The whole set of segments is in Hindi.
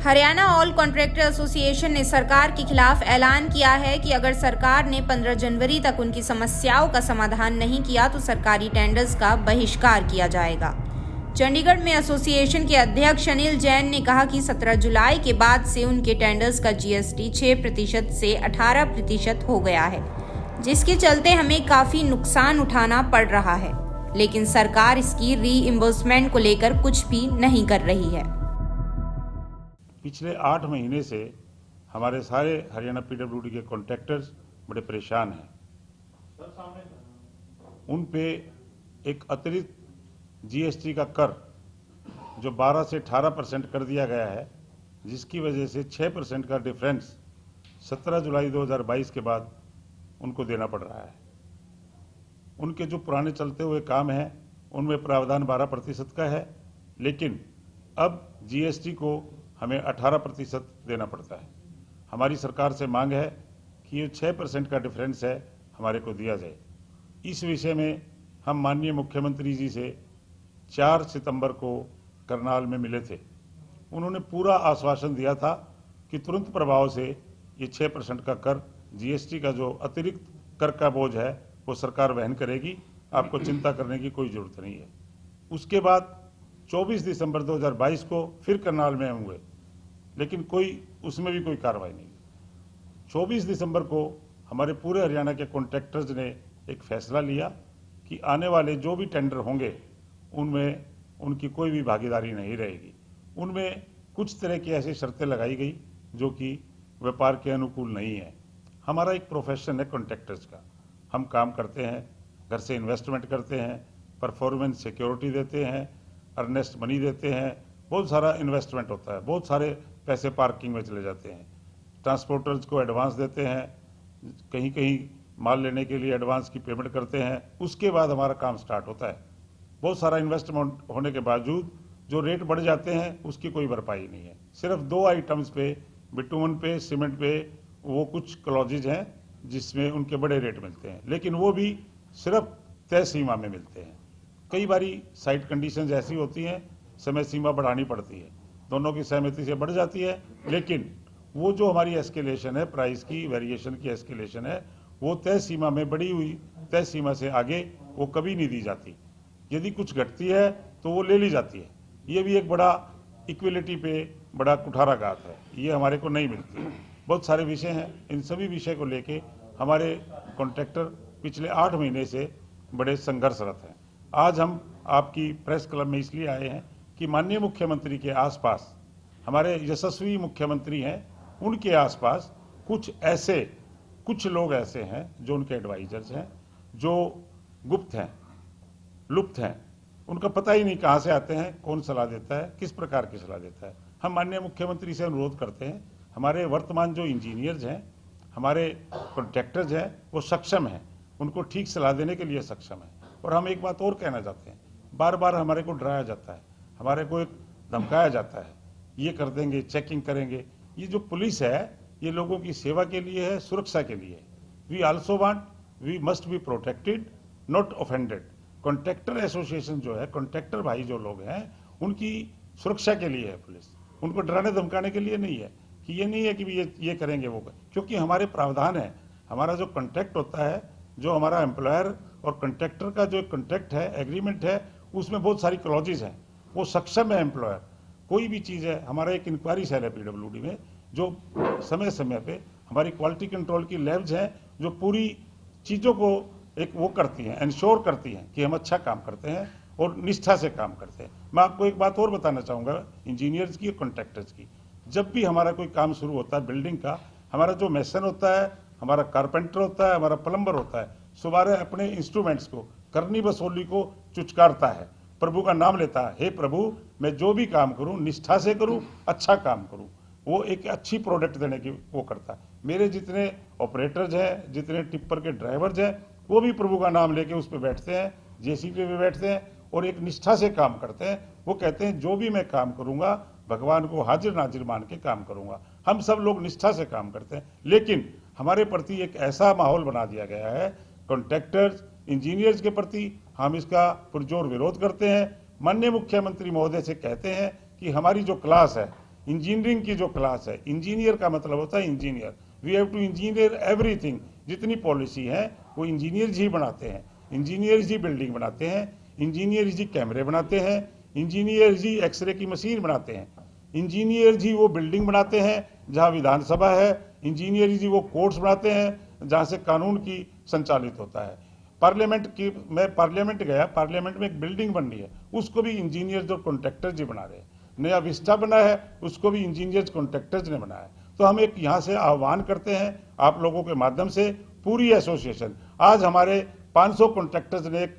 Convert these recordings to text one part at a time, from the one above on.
हरियाणा ऑल कॉन्ट्रैक्टर एसोसिएशन ने सरकार के खिलाफ ऐलान किया है कि अगर सरकार ने 15 जनवरी तक उनकी समस्याओं का समाधान नहीं किया तो सरकारी टेंडर्स का बहिष्कार किया जाएगा। चंडीगढ़ में एसोसिएशन के अध्यक्ष अनिल जैन ने कहा कि 17 जुलाई के बाद से उनके टेंडर्स का जीएसटी 6% से 18% हो गया है, जिसके चलते हमें काफ़ी नुकसान उठाना पड़ रहा है, लेकिन सरकार इसकी रीइंबर्समेंट को लेकर कुछ भी नहीं कर रही है। पिछले 8 महीने से हमारे सारे हरियाणा पीडब्ल्यूडी के कॉन्ट्रैक्टर्स बड़े परेशान हैं। उन पे एक अतिरिक्त जीएसटी का कर जो 12 से 18% कर दिया गया है, जिसकी वजह से 6% का डिफरेंस 17 जुलाई 2022 के बाद उनको देना पड़ रहा है। उनके जो पुराने चलते हुए काम हैं उनमें प्रावधान 12% का है, लेकिन अब जीएसटी को हमें 18% देना पड़ता है। हमारी सरकार से मांग है कि ये 6% का डिफरेंस है हमारे को दिया जाए। इस विषय में हम माननीय मुख्यमंत्री जी से 4 सितंबर को करनाल में मिले थे। उन्होंने पूरा आश्वासन दिया था कि तुरंत प्रभाव से ये 6% का कर, जीएसटी का जो अतिरिक्त कर का बोझ है वो सरकार वहन करेगी, आपको चिंता करने की कोई जरूरत नहीं है। उसके बाद 24 दिसंबर 2022 को फिर करनाल में हम हुए, लेकिन उसमें भी कोई कार्रवाई नहीं। 24 दिसंबर को हमारे पूरे हरियाणा के कॉन्ट्रैक्टर्स ने एक फैसला लिया कि आने वाले जो भी टेंडर होंगे उनमें उनकी कोई भी भागीदारी नहीं रहेगी। उनमें कुछ तरह की ऐसी शर्तें लगाई गई जो कि व्यापार के अनुकूल नहीं है। हमारा एक प्रोफेशन है कॉन्ट्रैक्टर्स का, हम काम करते हैं, घर से इन्वेस्टमेंट करते हैं, परफॉर्मेंस सिक्योरिटी देते हैं, अर्नेस्ट मनी देते हैं, बहुत सारा इन्वेस्टमेंट होता है, बहुत सारे पैसे पार्किंग में चले जाते हैं, ट्रांसपोर्टर्स को एडवांस देते हैं, कहीं कहीं माल लेने के लिए एडवांस की पेमेंट करते हैं, उसके बाद हमारा काम स्टार्ट होता है। बहुत सारा इन्वेस्टमेंट होने के बावजूद जो रेट बढ़ जाते हैं उसकी कोई भरपाई नहीं है। सिर्फ 2 आइटम्स पे, बिटुमन पे, सीमेंट पे, वो कुछ क्लॉजेज हैं जिसमें उनके बड़े रेट मिलते हैं, लेकिन वो भी सिर्फ तय सीमा में मिलते हैं। कई बारी साइट कंडीशंस ऐसी होती हैं, समय सीमा बढ़ानी पड़ती है, दोनों की सहमति से बढ़ जाती है, लेकिन वो जो हमारी एस्केलेशन है, प्राइस की वेरिएशन की एस्केलेशन है, वो तय सीमा में बढ़ी हुई तय सीमा से आगे वो कभी नहीं दी जाती। यदि कुछ घटती है तो वो ले ली जाती है। ये भी एक बड़ा इक्वलिटी पे बड़ा कुठाराघात है, ये हमारे को नहीं मिलती। बहुत सारे विषय हैं, इन सभी विषय को लेके हमारे कॉन्ट्रैक्टर पिछले 8 महीने से बड़े संघर्षरत हैं। आज हम आपकी प्रेस क्लब में इसलिए आए हैं कि माननीय मुख्यमंत्री के आसपास, हमारे यशस्वी मुख्यमंत्री हैं, उनके आसपास कुछ लोग ऐसे हैं जो उनके एडवाइजर्स हैं, जो गुप्त हैं, लुप्त हैं, उनका पता ही नहीं कहाँ से आते हैं, कौन सलाह देता है, किस प्रकार की सलाह देता है। हम माननीय मुख्यमंत्री से अनुरोध करते हैं, हमारे वर्तमान जो इंजीनियर्स हैं, हमारे कॉन्ट्रैक्टर्स हैं, वो सक्षम हैं, उनको ठीक सलाह देने के लिए सक्षम है। और हम एक बात और कहना चाहते हैं, बार बार हमारे को डराया जाता है, हमारे को एक धमकाया जाता है, ये कर देंगे, चेकिंग करेंगे। ये जो पुलिस है ये लोगों की सेवा के लिए है, सुरक्षा के लिए। We also want, we must be protected, not offended. Contractor association जो है, कॉन्ट्रैक्टर भाई जो लोग हैं, उनकी सुरक्षा के लिए है पुलिस, उनको डराने धमकाने के लिए नहीं है कि ये नहीं है कि ये करेंगे वो करें। क्योंकि हमारे प्रावधान है, हमारा जो कॉन्ट्रैक्ट होता है, जो हमारा एम्प्लॉयर और कॉन्ट्रैक्टर का जो कॉन्ट्रैक्ट है, एग्रीमेंट है, उसमें बहुत सारी क्लॉजेज हैं। वो सक्षम है एम्प्लॉयर, कोई भी चीज़ है। हमारा एक इंक्वायरी सेल है पीडब्ल्यूडी में, जो समय समय पे हमारी क्वालिटी कंट्रोल की लैब्स हैं, जो पूरी चीज़ों को एक वो करती हैं, इंश्योर करती हैं कि हम अच्छा काम करते हैं और निष्ठा से काम करते हैं। मैं आपको एक बात और बताना चाहूँगा इंजीनियर्स की और कॉन्ट्रैक्टर्स की। जब भी हमारा कोई काम शुरू होता है बिल्डिंग का, हमारा जो मेसन होता है, हमारा कारपेंटर होता है, हमारा प्लम्बर होता है, सुबह अपने इंस्ट्रूमेंट्स को, करनी वसूली को चुचकारता है, प्रभु का नाम लेता है, हे प्रभु मैं जो भी काम करूं निष्ठा से करूं, अच्छा काम करूं। वो एक अच्छी प्रोडक्ट देने की वो करता है। मेरे जितने ऑपरेटर्स हैं, जितने टिप्पर के ड्राइवर्स हैं, वो भी प्रभु का नाम लेके उस पर बैठते हैं, जेसीबी पे बैठते हैं और एक निष्ठा से काम करते हैं। वो कहते हैं जो भी मैं काम करूंगा भगवान को हाजिर नाजिर मान के काम करूंगा। हम सब लोग निष्ठा से काम करते हैं, लेकिन हमारे प्रति एक ऐसा माहौल बना दिया गया है कॉन्ट्रैक्टर्स, इंजीनियर्स के प्रति, हम इसका पुरजोर विरोध करते हैं। माननीय मुख्यमंत्री महोदय से कहते हैं कि हमारी जो क्लास है, इंजीनियरिंग की जो क्लास है, इंजीनियर का मतलब होता है engineer, we have to engineer everything. जितनी पॉलिसी है वो इंजीनियर्स ही बनाते हैं, इंजीनियर्स ही बिल्डिंग बनाते हैं, इंजीनियर्स ही कैमरे बनाते हैं, इंजीनियर्स ही एक्सरे की मशीन बनाते हैं, इंजीनियर्स ही वो बिल्डिंग बनाते हैं जहाँ विधानसभा है, इंजीनियर्स ही वो कोर्ट्स बनाते हैं जहाँ से कानून की संचालित होता है। मैं पार्लियामेंट गया, पार्लियामेंट में एक बिल्डिंग बन रही है, उसको भी इंजीनियर्स और कॉन्ट्रैक्टर्स ही बना रहे हैं। नया विस्टा बना है, उसको भी इंजीनियर्स कॉन्ट्रैक्टर्स ने बनाया है। तो हम एक यहाँ से आह्वान करते हैं आप लोगों के माध्यम से, पूरी एसोसिएशन, आज हमारे 500 कॉन्ट्रैक्टर्स ने एक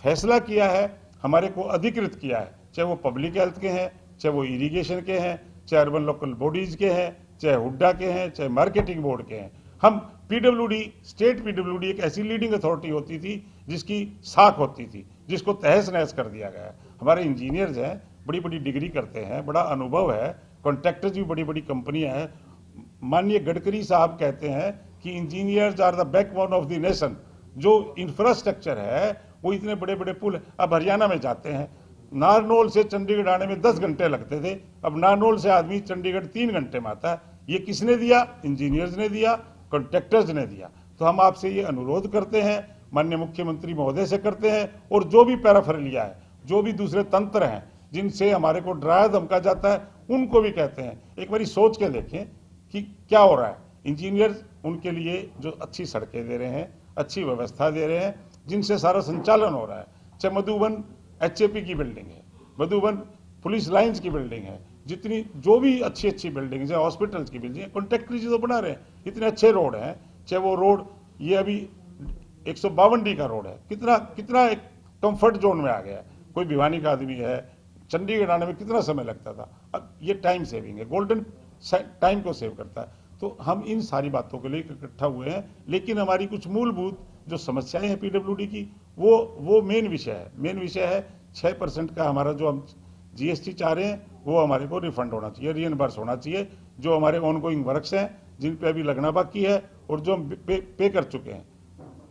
फैसला किया है, हमारे को अधिकृत किया है, चाहे वो पब्लिक हेल्थ के हैं, चाहे वो इरिगेशन के हैं, चाहे अर्बन लोकल बॉडीज के हैं, चाहे हुड्डा के हैं, चाहे मार्केटिंग बोर्ड के हैं। हम पीडब्ल्यूडी, स्टेट पीडब्ल्यूडी एक ऐसी लीडिंग अथॉरिटी होती थी जिसकी साख होती थी, जिसको तहस नहस कर दिया गया है। हमारे इंजीनियर्स हैं, बड़ी बड़ी डिग्री करते हैं, बड़ा अनुभव है, कॉन्ट्रैक्टर्स भी बड़ी बड़ी कंपनियां हैं। माननीय गडकरी साहब कहते हैं कि engineers are the backbone of the nation. जो इंफ्रास्ट्रक्चर है वो इतने बड़े बड़े पुल, अब हरियाणा में जाते हैं, नारनौल से चंडीगढ़ आने में 10 घंटे लगते थे, अब नारनौल से आदमी चंडीगढ़ 3 घंटे में आता है। ये किसने दिया? इंजीनियर्स ने दिया, कॉन्ट्रैक्टर्स ने दिया। तो हम आपसे ये अनुरोध करते हैं, माननीय मुख्यमंत्री महोदय से करते हैं, और जो भी पैराफेरलिया है, जो भी दूसरे तंत्र हैं जिनसे हमारे को डराया धमका जाता है, उनको भी कहते हैं एक बारी सोच के देखें कि क्या हो रहा है। इंजीनियर्स उनके लिए जो अच्छी सड़कें दे रहे हैं, अच्छी व्यवस्था दे रहे हैं, जिनसे सारा संचालन हो रहा है, चाहे मधुबन एचएपी की बिल्डिंग है, मधुबन पुलिस लाइंस की बिल्डिंग है, जितनी जो भी अच्छी अच्छी बिल्डिंग्स है, हॉस्पिटल्स की बिल्डिंग है, कॉन्ट्रैक्टर जो बना रहे हैं, इतने अच्छे रोड हैं, चाहे वो रोड ये अभी 152D का रोड है, कितना कितना एक कंफर्ट जोन में आ गया है। कोई भिवानी का आदमी है, चंडीगढ़ आने में कितना समय लगता था, अब ये टाइम सेविंग है, गोल्डन टाइम को सेव करता है। तो हम इन सारी बातों के लिए इकट्ठा हुए हैं, लेकिन हमारी कुछ मूलभूत जो समस्याएं हैं पीडब्ल्यूडी की, वो मेन विषय है। मेन विषय है 6% का हमारा जो हम जीएसटी चाह रहे हैं वो हमारे को रिफंड होना चाहिए, रीइंबर्स होना चाहिए। जो हमारे ऑनगोइंग वर्क्स हैं, जिन पे अभी लगना बाकी है और जो हम पे कर चुके हैं,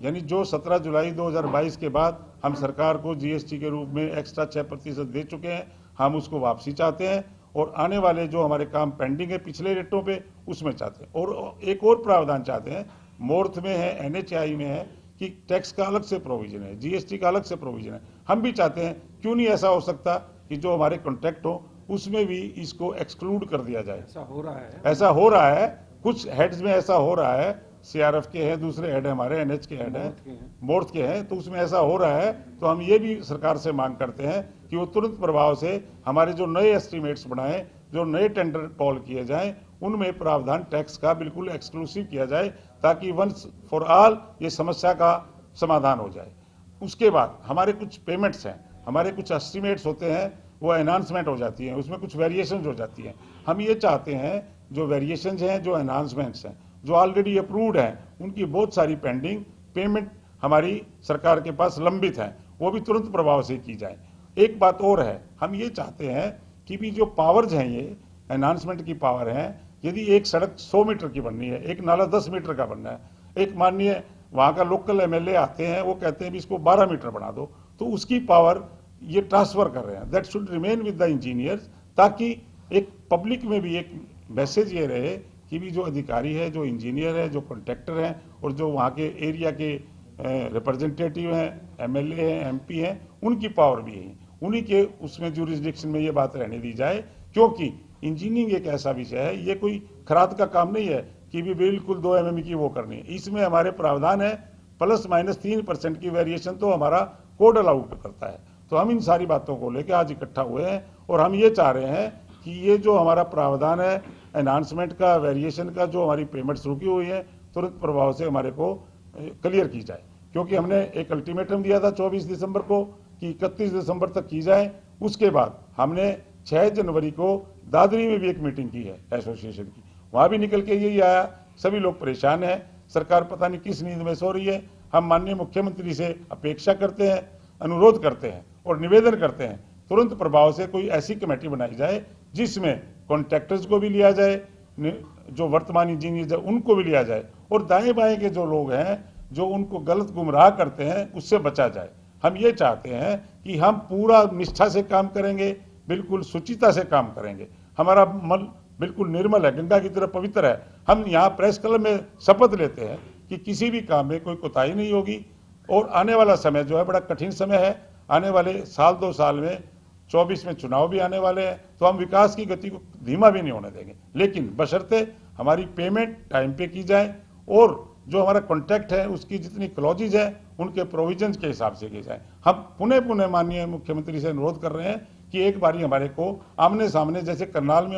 यानी जो 17 जुलाई 2022 के बाद हम सरकार को जीएसटी के रूप में एक्स्ट्रा 6% दे चुके हैं, हम उसको वापसी चाहते हैं। और आने वाले जो हमारे काम पेंडिंग है पिछले रेटों पे, उसमें चाहते हैं। और एक और प्रावधान चाहते हैं, मोर्थ में है, एनएचआई में है कि टैक्स का अलग से प्रोविजन है, जीएसटी का अलग से प्रोविजन है। हम भी चाहते हैं, क्यों नहीं ऐसा हो सकता कि जो हमारे कॉन्ट्रैक्ट हो उसमें भी इसको एक्सक्लूड कर दिया जाए। ऐसा हो रहा है, ऐसा हो रहा है, कुछ हेड्स में ऐसा हो रहा है, सीआरएफ के हैं, दूसरे हेड हमारे एनएच के हेड हैं, मोर्थ के हैं, तो उसमें ऐसा हो रहा है। तो हम ये भी सरकार से मांग करते हैं कि वो तुरंत प्रभाव से हमारे जो नए एस्टिमेट्स बनाए, जो नए टेंडर कॉल किए जाएं, उनमें प्रावधान टैक्स का बिल्कुल एक्सक्लूसिव किया जाए, ताकि वंस फॉर ऑल ये समस्या का समाधान हो जाए। उसके बाद हमारे कुछ पेमेंट्स हैं, हमारे कुछ एस्टिमेट्स होते हैं, वो एनहांसमेंट हो जाती है, उसमें कुछ वेरिएशन हो जाती हैं। हम ये चाहते हैं जो वेरिएशन हैं, जो एनहांसमेंट्स हैं, जो ऑलरेडी अप्रूव्ड हैं, उनकी बहुत सारी पेंडिंग पेमेंट हमारी सरकार के पास लंबित हैं, वो भी तुरंत प्रभाव से की जाए। एक बात और है, हम ये चाहते हैं कि भी जो पावर्स हैं, ये एनहांसमेंट की पावर है, यदि एक सड़क 100 मीटर की बननी है, एक नाला 10 मीटर का बनना है, एक माननीय वहाँ का लोकल एमएलए आते हैं, वो कहते हैं भी इसको 12 मीटर बना दो, तो उसकी पावर ये ट्रांसफर कर रहे हैं। That should remain with the engineers, ताकि एक पब्लिक में भी एक मैसेज ये रहे कि भी जो अधिकारी है, जो इंजीनियर है, जो कॉन्ट्रैक्टर हैं, और जो वहाँ के एरिया के रिप्रेजेंटेटिव हैं, एमएलए हैं, एमपी हैं, उनकी पावर भी है, उन्हीं के उसमें जुरिस्डिक्शन में ये बात रहने दी जाए। क्योंकि इंजीनियरिंग एक ऐसा विषय है, ये कोई खराद का काम नहीं है कि भी बिल्कुल 2 mm की वो करनी है। इसमें हमारे प्रावधान है ±3% की वेरिएशन तो हमारा कोड अलाउड करता है। तो हम इन सारी बातों को लेकर आज इकट्ठा हुए हैं, और हम ये चाह रहे हैं कि ये जो हमारा प्रावधान है एनहांसमेंट का, वेरिएशन का, जो हमारी पेमेंट्स रुकी हुई है, तुरंत प्रभाव से हमारे को क्लियर की जाए। क्योंकि हमने एक अल्टीमेटम दिया था 24 दिसंबर को कि 31 दिसंबर तक की जाए। उसके बाद हमने 6 जनवरी को दादरी में भी एक मीटिंग की है एसोसिएशन की, वहाँ भी निकल के यही आया, सभी लोग परेशान हैं, सरकार पता नहीं किस नींद में सो रही है। हम माननीय मुख्यमंत्री से अपेक्षा करते हैं, अनुरोध करते हैं और निवेदन करते हैं, तुरंत प्रभाव से कोई ऐसी कमेटी बनाई जाए जिसमें कॉन्ट्रैक्टर्स को भी लिया जाए, जो वर्तमान इंजीनियर है उनको भी लिया जाए, और दाएं बाएं के जो लोग हैं जो उनको गलत गुमराह करते हैं उससे बचा जाए। हम ये चाहते हैं कि हम पूरा निष्ठा से काम करेंगे, बिल्कुल शुचिता से काम करेंगे। हमारा मन बिल्कुल निर्मल है, गंगा की तरह पवित्र है। हम यहाँ प्रेस क्लब में शपथ लेते हैं कि किसी भी काम में कोई कोताही नहीं होगी। और आने वाला समय जो है बड़ा कठिन समय है। आने वाले साल 2 साल में 24 में चुनाव भी आने वाले हैं, तो हम विकास की गति को धीमा भी नहीं होने देंगे, लेकिन बशर्ते हमारी पेमेंट टाइम पे की जाए और जो हमारा कॉन्ट्रैक्ट है उसकी जितनी क्लॉजेज है उनके प्रोविजंस के हिसाब से की जाए। हम पुनः माननीय मुख्यमंत्री से अनुरोध कर रहे हैं कि एक बारी हमारे को आमने सामने, जैसे करनाल में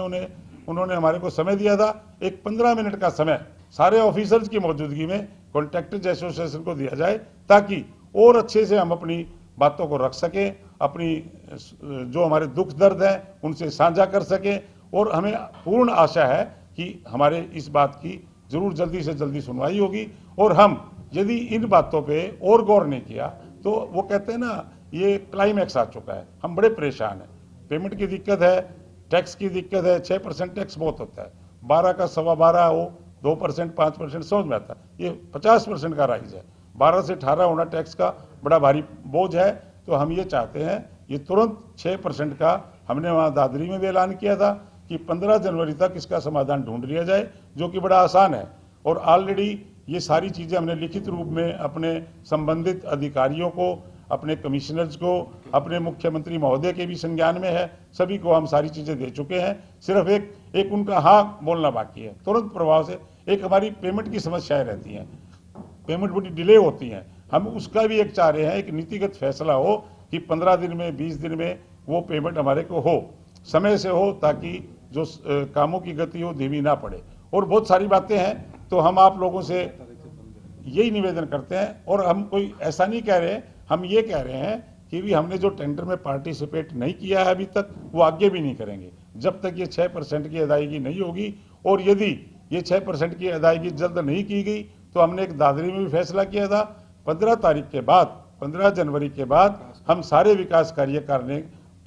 उन्होंने हमारे को समय दिया था, एक 15 मिनट का समय सारे ऑफिसर्स की मौजूदगी में कॉन्ट्रैक्टर्स एसोसिएशन को दिया जाए, ताकि और अच्छे से हम अपनी बातों को रख सकें, अपनी जो हमारे दुख दर्द हैं उनसे साझा कर सकें। और हमें पूर्ण आशा है कि हमारे इस बात की जरूर जल्दी से जल्दी सुनवाई होगी। और हम यदि इन बातों पे और गौर नहीं किया तो वो कहते हैं ना, ये क्लाइमैक्स आ चुका है, हम बड़े परेशान हैं। पेमेंट की दिक्कत है, टैक्स की दिक्कत है, 6% टैक्स बहुत होता है, 12 का 12.25 हो, 2% 5% समझ में आता है, ये 50% का राइज है, 12 से 18 होना टैक्स का बड़ा भारी बोझ है। तो हम ये चाहते हैं ये तुरंत 6% का, हमने वहाँ दादरी में भी ऐलान किया था कि 15 जनवरी तक इसका समाधान ढूंढ लिया जाए, जो कि बड़ा आसान है। और ऑलरेडी ये सारी चीज़ें हमने लिखित रूप में अपने संबंधित अधिकारियों को, अपने कमिश्नर्स को, अपने मुख्यमंत्री महोदय के भी संज्ञान में है, सभी को हम सारी चीज़ें दे चुके हैं। सिर्फ एक उनका हाँ बोलना बाकी है तुरंत प्रभाव से। एक हमारी पेमेंट की समस्याएं रहती हैं, पेमेंट बड़ी डिले होती हैं, हम उसका भी एक चाह रहे हैं, एक नीतिगत फैसला हो कि 15 दिन में 20 दिन में वो पेमेंट हमारे को हो, समय से हो, ताकि जो कामों की गति हो धीमी ना पड़े। और बहुत सारी बातें हैं, तो हम आप लोगों से यही निवेदन करते हैं। और हम कोई ऐसा नहीं कह रहे, हम ये कह रहे हैं कि भी हमने जो टेंडर में पार्टिसिपेट नहीं किया है अभी तक, वो आगे भी नहीं करेंगे जब तक ये 6% की अदायगी नहीं होगी। और यदि ये 6% की अदायगी जल्द नहीं की गई तो हमने एक दादरी में भी फैसला किया था, 15 तारीख के बाद, 15 जनवरी के बाद हम सारे विकास कार्य करने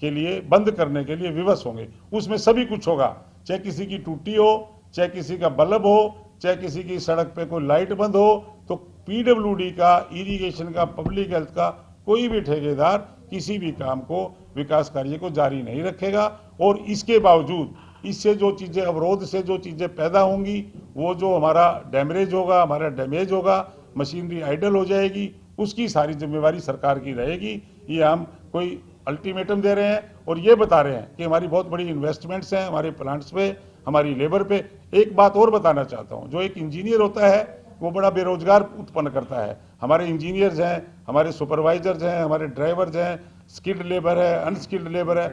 के लिए, बंद करने के लिए विवश होंगे। उसमें सभी कुछ होगा, चाहे किसी की टूटी हो, चाहे किसी का बल्ब हो, चाहे किसी की सड़क पे कोई लाइट बंद हो, तो पीडब्ल्यूडी का, इरिगेशन का, पब्लिक हेल्थ का कोई भी ठेकेदार किसी भी काम को, विकास कार्य को जारी नहीं रखेगा। और इसके बावजूद इससे जो चीज़ें, अवरोध से जो चीज़ें पैदा होंगी, वो जो हमारा डैमेज होगा, हमारा डैमेज होगा, मशीनरी आइडल हो जाएगी, उसकी सारी जिम्मेवारी सरकार की रहेगी। ये हम कोई अल्टीमेटम दे रहे हैं और ये बता रहे हैं कि हमारी बहुत बड़ी इन्वेस्टमेंट्स हैं हमारे प्लांट्स पे, हमारी लेबर पे। एक बात और बताना चाहता हूँ, जो एक इंजीनियर होता है वो बड़ा बेरोजगार उत्पन्न करता है। हमारे इंजीनियर्स हैं, हमारे सुपरवाइजर्स हैं, हमारे ड्राइवर्स हैं, स्किल्ड लेबर है, अनस्किल्ड लेबर है,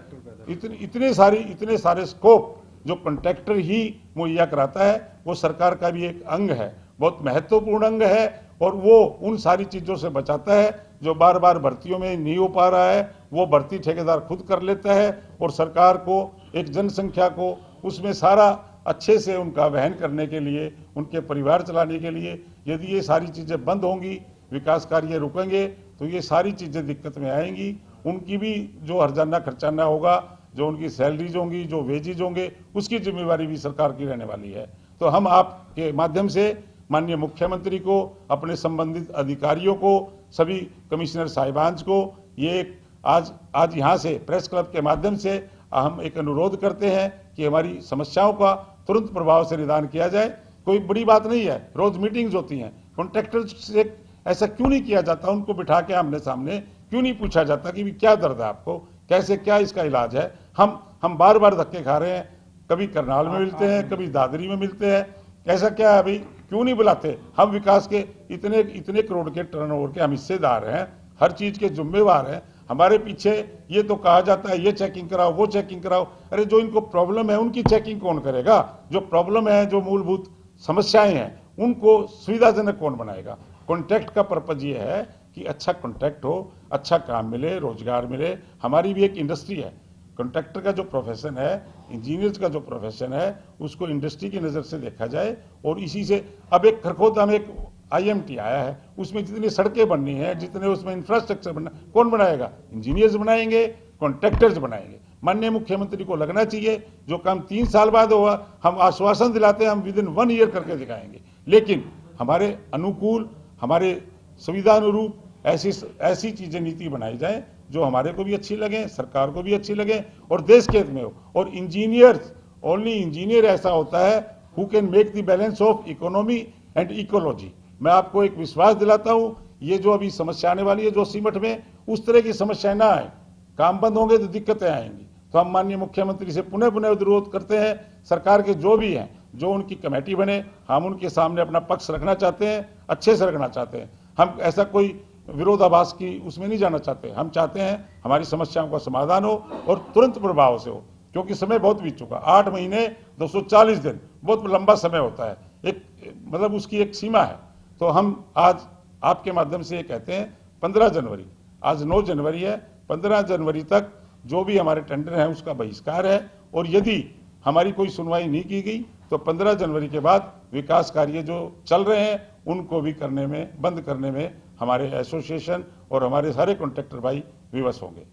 इतने सारे स्कोप जो कॉन्ट्रैक्टर ही मुहैया कराता है, वो सरकार का भी एक अंग है, बहुत महत्वपूर्ण अंग है। और वो उन सारी चीज़ों से बचाता है जो बार बार भर्तियों में नहीं हो पा रहा है, वो भर्ती ठेकेदार खुद कर लेता है। और सरकार को, एक जनसंख्या को उसमें सारा अच्छे से उनका वहन करने के लिए, उनके परिवार चलाने के लिए, यदि ये सारी चीज़ें बंद होंगी, विकास कार्य रुकेंगे, तो ये सारी चीज़ें दिक्कत में आएंगी। उनकी भी जो हर्जाना खर्चाना होगा, जो उनकी सैलरीज होंगी, जो वेजेज होंगे, उसकी जिम्मेवारी भी सरकार की रहने वाली है। तो हम आपके माध्यम से माननीय मुख्यमंत्री को, अपने संबंधित अधिकारियों को, सभी कमिश्नर साहिबान को ये आज यहाँ से प्रेस क्लब के माध्यम से हम एक अनुरोध करते हैं कि हमारी समस्याओं का तुरंत प्रभाव से निदान किया जाए। कोई बड़ी बात नहीं है, रोज मीटिंग्स होती हैं, कॉन्ट्रैक्टर्स से ऐसा क्यों नहीं किया जाता, उनको बिठा के आमने सामने क्यों नहीं पूछा जाता कि क्या दर्द है आपको, कैसे, क्या इसका इलाज है। हम बार बार धक्के खा रहे हैं, कभी करनाल में मिलते हैं, कभी दादरी में मिलते हैं, ऐसा क्या है भाई, क्यों नहीं बुलाते। हम विकास के इतने करोड़ के टर्नओवर के हम हिस्सेदार हैं, हर चीज के जिम्मेवार हैं। हमारे पीछे ये तो कहा जाता है ये चेकिंग कराओ, वो चेकिंग कराओ। अरे जो इनको प्रॉब्लम है उनकी चेकिंग कौन करेगा? जो प्रॉब्लम है, जो मूलभूत समस्याएं हैं, उनको सुविधाजनक कौन बनाएगा? कॉन्ट्रैक्ट का पर्पज ये है कि अच्छा कॉन्ट्रैक्ट हो, अच्छा काम मिले, रोजगार मिले। हमारी भी एक इंडस्ट्री है, कॉन्ट्रैक्टर का जो प्रोफेशन है, इंजीनियर्स का जो प्रोफेशन है, उसको इंडस्ट्री की नज़र से देखा जाए। और इसी से अब एक खरखोदा में एक IMT आया है, उसमें जितनी सड़कें बननी है, जितने उसमें इंफ्रास्ट्रक्चर बनना, कौन बनाएगा? इंजीनियर्स बनाएंगे, कॉन्ट्रैक्टर्स बनाएंगे। माननीय मुख्यमंत्री को लगना चाहिए जो काम 3 साल बाद होगा, हम आश्वासन दिलाते हैं हम विदिन 1 ईयर करके दिखाएंगे, लेकिन हमारे अनुकूल, हमारे सुविधा अनुरूप ऐसी चीजें, नीति बनाई जाए जो हमारे को भी अच्छी लगे, सरकार को भी अच्छी लगे और देश के हित में हो। और इंजीनियर्स, ओनली इंजीनियर ऐसा होता है who can make the balance of economy and ecology. मैं आपको एक विश्वास दिलाता हूं, ये जो अभी समस्या आने वाली है जोशीमठ में, उस तरह की समस्याएं ना आए। काम बंद होंगे तो दिक्कतें आएंगी। तो हम माननीय मुख्यमंत्री से पुनः अनुरोध करते हैं, सरकार के जो भी हैं, जो उनकी कमेटी बने, हम उनके सामने अपना पक्ष रखना चाहते हैं, अच्छे से रखना चाहते हैं। हम ऐसा कोई विरोधाभास की उसमें नहीं जाना चाहते। हम चाहते हैं हमारी समस्याओं का समाधान हो और तुरंत प्रभाव से हो, क्योंकि समय बहुत बीत चुका। 8 महीने 240 दिन बहुत लंबा समय होता है, एक मतलब उसकी एक सीमा है। तो हम आज आपके माध्यम से ये कहते हैं 15 जनवरी, आज 9 जनवरी है, 15 जनवरी तक जो भी हमारे टेंडर हैं उसका बहिष्कार है। और यदि हमारी कोई सुनवाई नहीं की गई तो 15 जनवरी के बाद विकास कार्य जो चल रहे हैं उनको भी करने में, बंद करने में हमारे एसोसिएशन और हमारे सारे कॉन्ट्रैक्टर भाई विवश होंगे।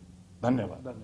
धन्यवाद।